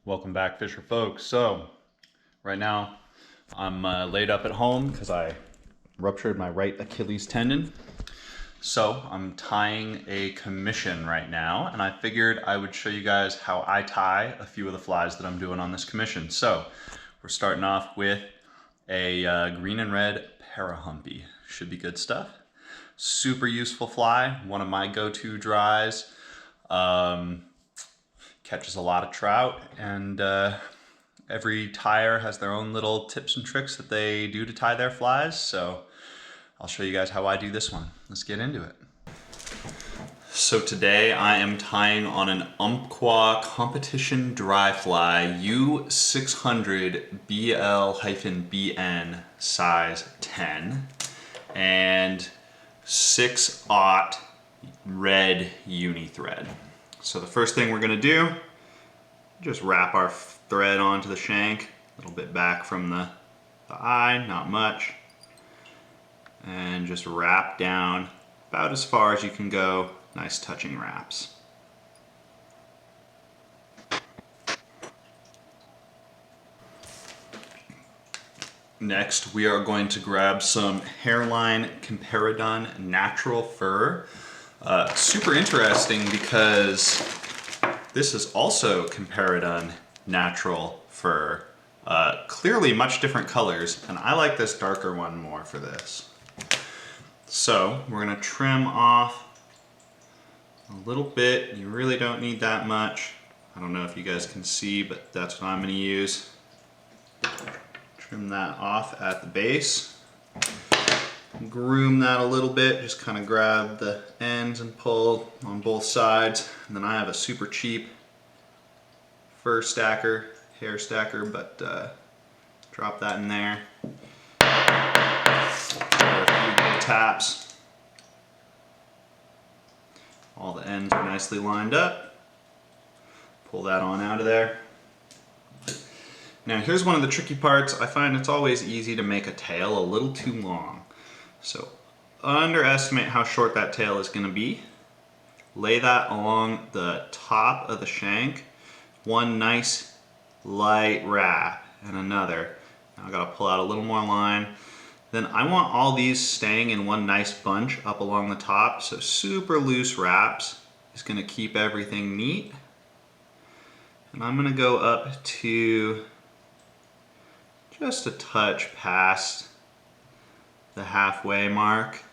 Welcome back, Fisher folks. So, right now I'm laid up at home because I ruptured my right Achilles tendon. So, I'm tying a commission right now, and I figured I would show you guys how I tie a few of the flies that I'm doing on this commission. So, we're starting off with a green and red Para-Humpy. Should be good stuff. Super useful fly, one of my go-to dries. Catches a lot of trout, and every tyer has their own little tips and tricks that they do to tie their flies. So I'll show you guys how I do this one. Let's get into it. So today I am tying on an Umpqua competition dry fly U600 BL-BN size 10 and 6/0 red uni thread. So the first thing we're gonna do, just wrap our thread onto the shank, a little bit back from the eye, not much, and just wrap down about as far as you can go, nice touching wraps. Next, we are going to grab some Hairline Comparadun natural fur. Super interesting because this is also Comparadun natural fur. Clearly much different colors, and I like this darker one more for this. So we're gonna trim off a little bit. You really don't need that much. I don't know if you guys can see, but that's what I'm gonna use. Trim that off at the base. Groom that a little bit, just kind of grab the ends and pull on both sides. And then I have a super cheap fur stacker, hair stacker, but drop that in there. A few good taps. All the ends are nicely lined up. Pull that on out of there. Now here's one of the tricky parts. I find it's always easy to make a tail a little too long. So underestimate how short that tail is going to be. Lay that along the top of the shank. One nice light wrap and another. Now I got to pull out a little more line. Then I want all these staying in one nice bunch up along the top. So super loose wraps is going to keep everything neat. And I'm going to go up to just a touch past the halfway mark.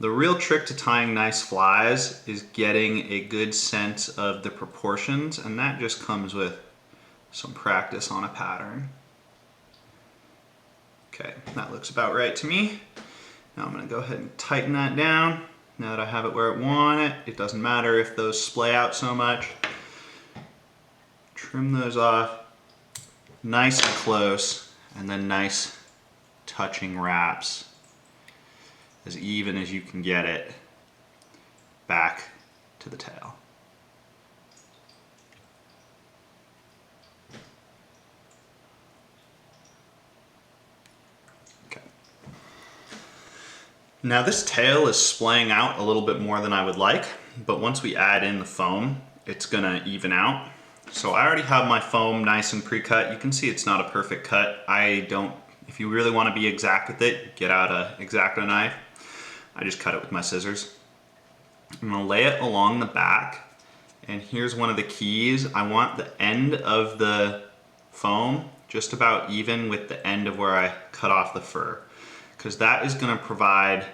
The real trick to tying nice flies is getting a good sense of the proportions, and that just comes with some practice on a pattern. Okay, that looks about right to me. Now I'm going to go ahead and tighten that down. Now that I have it where I want it, it doesn't matter if those splay out so much. Trim those off nice and close, and then nice touching wraps as even as you can get it back to the tail. Okay. Now this tail is splaying out a little bit more than I would like, but once we add in the foam, it's gonna even out. So I already have my foam nice and pre-cut. You can see it's not a perfect cut. If you really want to be exact with it, get out a X-Acto knife. I just cut it with my scissors. I'm gonna lay it along the back, and here's one of the keys. I want the end of the foam just about even with the end of where I cut off the fur, because that is gonna provide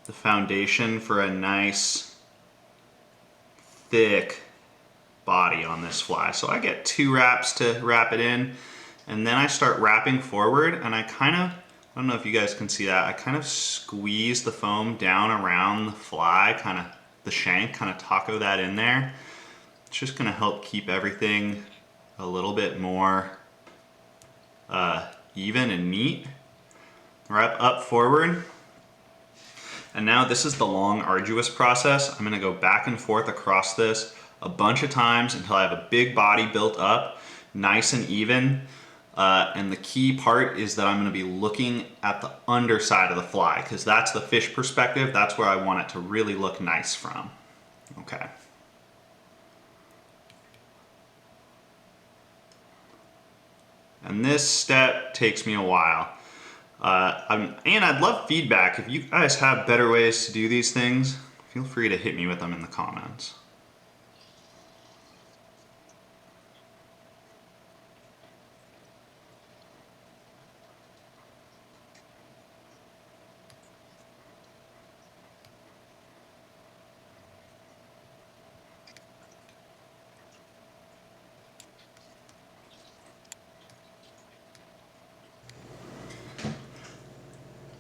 the foundation for a nice, thick body on this fly. So I get 2 wraps to wrap it in, and then I start wrapping forward, and I don't know if you guys can see that, I kind of squeeze the foam down around the fly, the shank, kind of taco that in there. It's just gonna help keep everything a little bit more even and neat. Wrap up forward. And now this is the long, arduous process. I'm gonna go back and forth across this a bunch of times until I have a big body built up, nice and even. And the key part is that I'm gonna be looking at the underside of the fly, because that's the fish perspective. That's where I want it to really look nice from. Okay. this step takes me a while. And I'd love feedback. If you guys have better ways to do these things, feel free to hit me with them in the comments.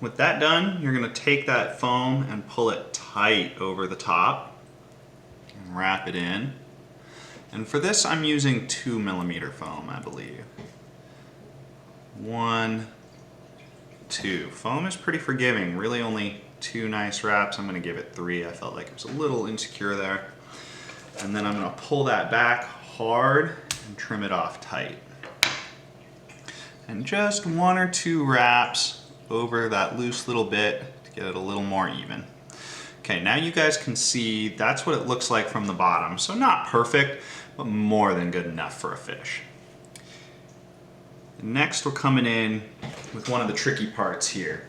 With that done, you're going to take that foam and pull it tight over the top and wrap it in. And for this, I'm using 2mm foam, I believe. 1, 2. Foam is pretty forgiving, really only 2 nice wraps. I'm going to give it 3. I felt like it was a little insecure there. And then I'm going to pull that back hard and trim it off tight. And just 1 or 2 wraps over that loose little bit to get it a little more even. Okay, now you guys can see that's what it looks like from the bottom. So not perfect, but more than good enough for a fish. Next, we're coming in with one of the tricky parts here,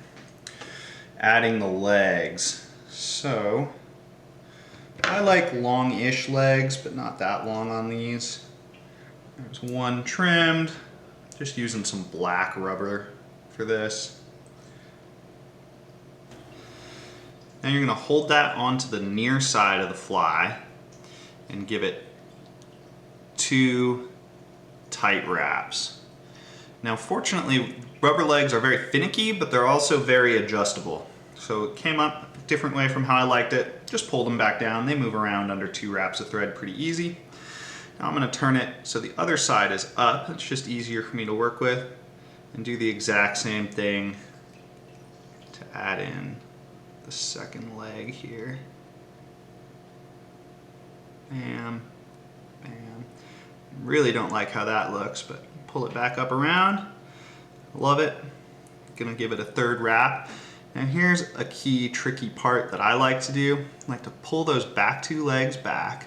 adding the legs. So I like long-ish legs, but not that long on these. There's one trimmed, just using some black rubber for this. Now you're going to hold that onto the near side of the fly and give it 2 tight wraps. Now fortunately, rubber legs are very finicky, but they're also very adjustable. So it came up a different way from how I liked it. Just pulled them back down. They move around under 2 wraps of thread pretty easy. Now I'm going to turn it so the other side is up. It's just easier for me to work with. And do the exact same thing to add in the second leg here. Bam, bam. Really don't like how that looks, but pull it back up around. Love it. Gonna give it a 3rd wrap. Now here's a key tricky part that I like to do. I like to pull those back 2 legs back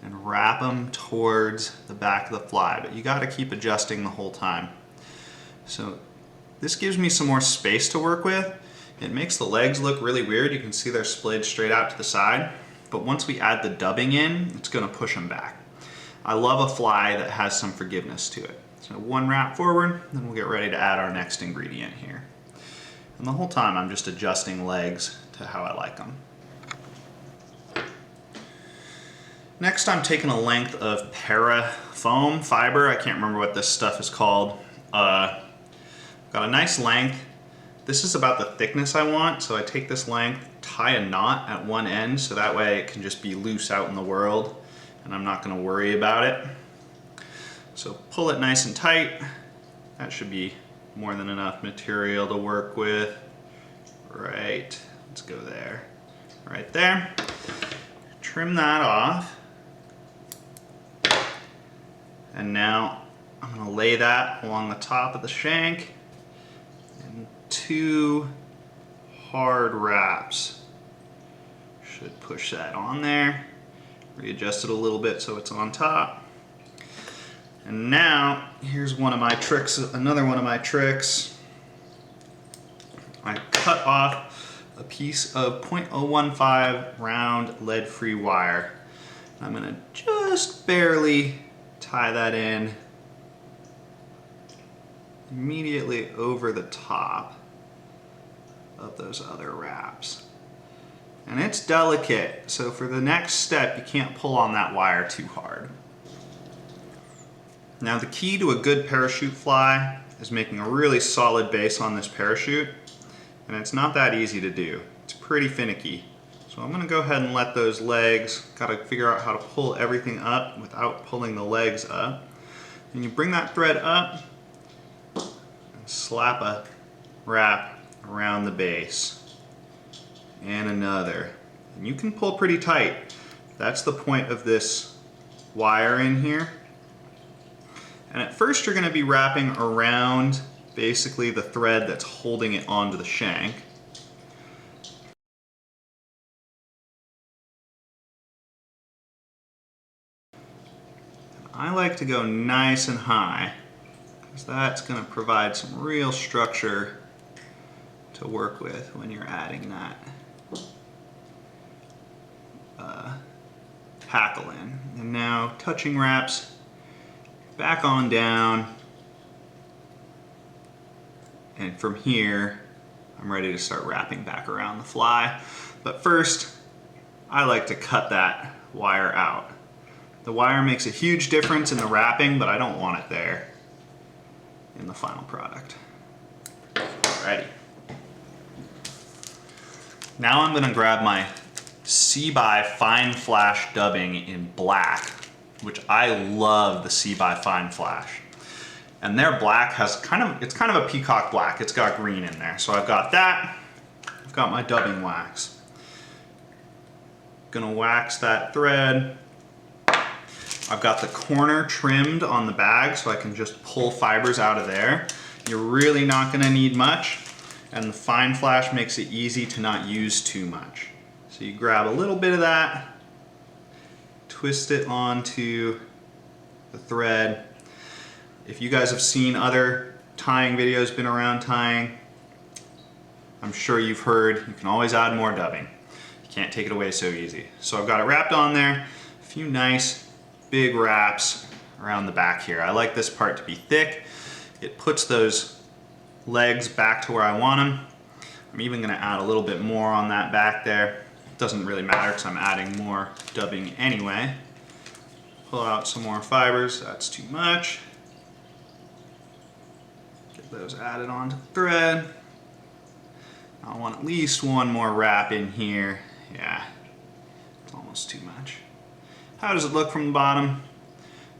and wrap them towards the back of the fly, but you gotta keep adjusting the whole time. So this gives me some more space to work with. It makes the legs look really weird. You can see they're splayed straight out to the side, but once we add the dubbing in, it's gonna push them back. I love a fly that has some forgiveness to it. So 1 wrap forward, then we'll get ready to add our next ingredient here. And the whole time I'm just adjusting legs to how I like them. Next I'm taking a length of Para-foam fiber. I can't remember what this stuff is called. Got a nice length. This is about the thickness I want, so I take this length, tie a knot at one end, so that way it can just be loose out in the world, and I'm not gonna worry about it. So pull it nice and tight. That should be more than enough material to work with. Right, let's go there. Right there. Trim that off. And now I'm gonna lay that along the top of the shank. 2 hard wraps should push that on there. Readjust it a little bit so it's on top. And now here's one of my tricks, another one of my tricks. I cut off a piece of 0.015 round lead-free wire. I'm gonna just barely tie that in immediately over the top of those other wraps. And it's delicate, so for the next step you can't pull on that wire too hard. Now the key to a good parachute fly is making a really solid base on this parachute, and it's not that easy to do. It's pretty finicky. So I'm gonna go ahead and let those legs, gotta figure out how to pull everything up without pulling the legs up. And you bring that thread up, slap a wrap around the base and another, and you can pull pretty tight. That's the point of this wire in here. And at first you're going to be wrapping around basically the thread that's holding it onto the shank. I like to go nice and high. because that's going to provide some real structure to work with when you're adding that hackle in. And now touching wraps back on down, and from here I'm ready to start wrapping back around the fly. But first I like to cut that wire out. The wire makes a huge difference in the wrapping, but I don't want it there in the final product. Alrighty. Now I'm going to grab my C-by Fine Flash dubbing in black, which I love the C-by Fine Flash. And their black has it's kind of a peacock black. It's got green in there. So I've got that. I've got my dubbing wax. Gonna wax that thread. I've got the corner trimmed on the bag so I can just pull fibers out of there. You're really not gonna need much, and the Fine Flash makes it easy to not use too much. So you grab a little bit of that, twist it onto the thread. If you guys have seen other tying videos, been around tying, I'm sure you've heard you can always add more dubbing. You can't take it away so easy. So I've got it wrapped on there, a few nice big wraps around the back here. I like this part to be thick. It puts those legs back to where I want them. I'm even gonna add a little bit more on that back there. It doesn't really matter because I'm adding more dubbing anyway. Pull out some more fibers, that's too much. Get those added onto the thread. I want at least one more wrap in here. Yeah, it's almost too much. How does it look from the bottom?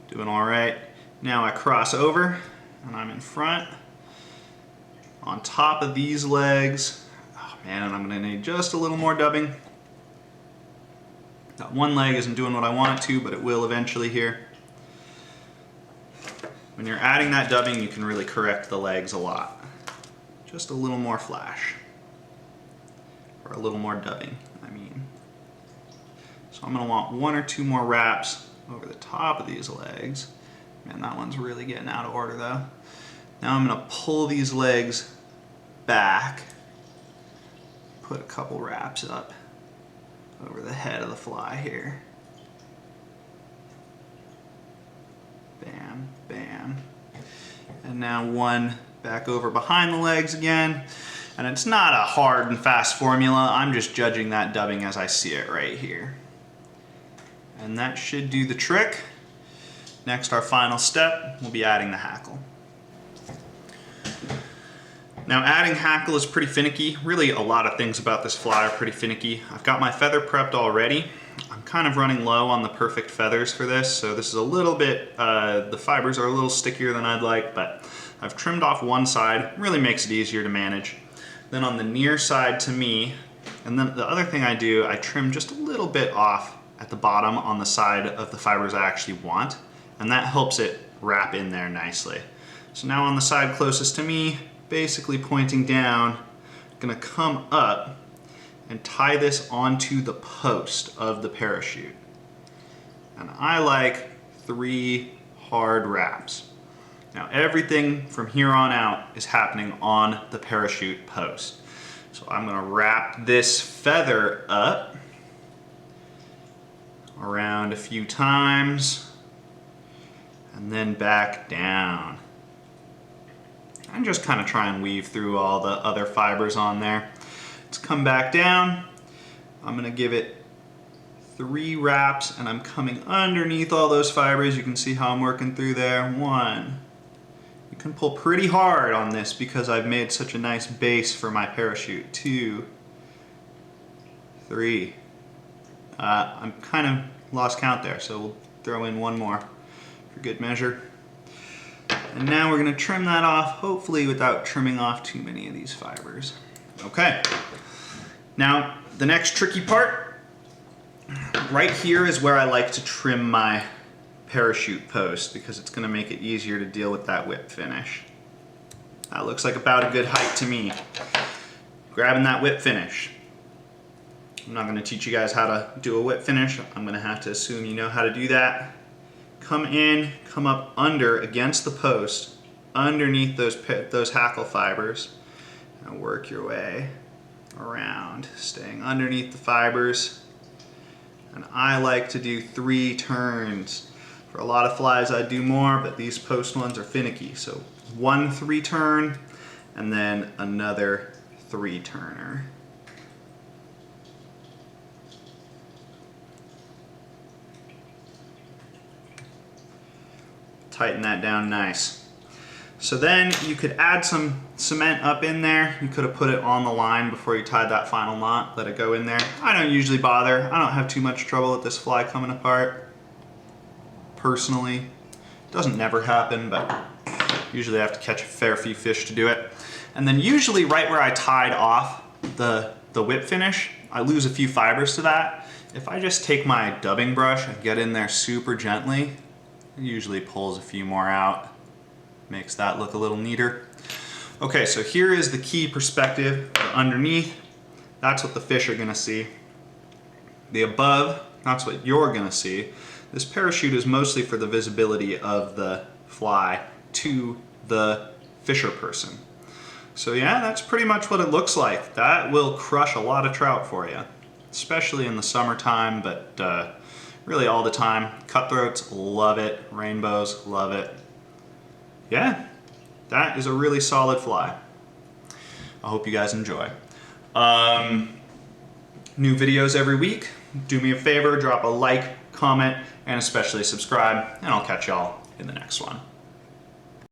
Doing all right. Now I cross over and I'm in front. On top of these legs, oh man, and I'm gonna need just a little more dubbing. That one leg isn't doing what I want it to, but it will eventually here. When you're adding that dubbing, you can really correct the legs a lot. Just a little more flash. Or a little more dubbing, I mean. So I'm gonna want one or two more wraps over the top of these legs. Man, that one's really getting out of order though. Now I'm gonna pull these legs back, put a couple wraps up over the head of the fly here. Bam, bam. And now one back over behind the legs again. And it's not a hard and fast formula. I'm just judging that dubbing as I see it right here. And that should do the trick. Next, our final step, we'll be adding the hackle. Now adding hackle is pretty finicky. Really a lot of things about this fly are pretty finicky. I've got my feather prepped already. I'm kind of running low on the perfect feathers for this, so this is a little bit, the fibers are a little stickier than I'd like, but I've trimmed off one side, really makes it easier to manage. Then on the near side to me, and then the other thing I do, I trim just a little bit off at the bottom on the side of the fibers I actually want, and that helps it wrap in there nicely. So now on the side closest to me, basically pointing down, I'm gonna come up and tie this onto the post of the parachute. And I like 3 hard wraps. Now everything from here on out is happening on the parachute post. So I'm gonna wrap this feather up around a few times and then back down. And just kind of try and weave through all the other fibers on there. Let's come back down. I'm gonna give it 3 wraps and I'm coming underneath all those fibers. You can see how I'm working through there. 1. You can pull pretty hard on this because I've made such a nice base for my parachute. 2, 3. I'm kind of lost count there, so we'll throw in 1 more for good measure. And now we're going to trim that off, hopefully without trimming off too many of these fibers. Okay. Now, the next tricky part, right here is where I like to trim my parachute post because it's going to make it easier to deal with that whip finish. That looks like about a good height to me. Grabbing that whip finish. I'm not going to teach you guys how to do a whip finish. I'm going to have to assume you know how to do that. Come in, come up under against the post, underneath those hackle fibers and work your way around, staying underneath the fibers. And I like to do 3 turns. For a lot of flies I do more, but these post ones are finicky. So 1 3-turn and then another 3-turner. Tighten that down nice. So then you could add some cement up in there. You could have put it on the line before you tied that final knot, let it go in there. I don't usually bother. I don't have too much trouble with this fly coming apart, personally. It doesn't never happen, but usually I have to catch a fair few fish to do it. And then usually right where I tied off the whip finish, I lose a few fibers to that. If I just take my dubbing brush and get in there super gently, it usually pulls a few more out. Makes that look a little neater. Okay, so here is the key perspective. The underneath, that's what the fish are gonna see. The above, that's what you're gonna see. This parachute is mostly for the visibility of the fly to the fisher person. So yeah, that's pretty much what it looks like. That will crush a lot of trout for you, especially in the summertime, but really all the time. Cutthroats love it, rainbows love it. Yeah, that is a really solid fly. I hope you guys enjoy. New videos every week. Do me a favor, drop a like, comment, and especially subscribe, and I'll catch y'all in the next one.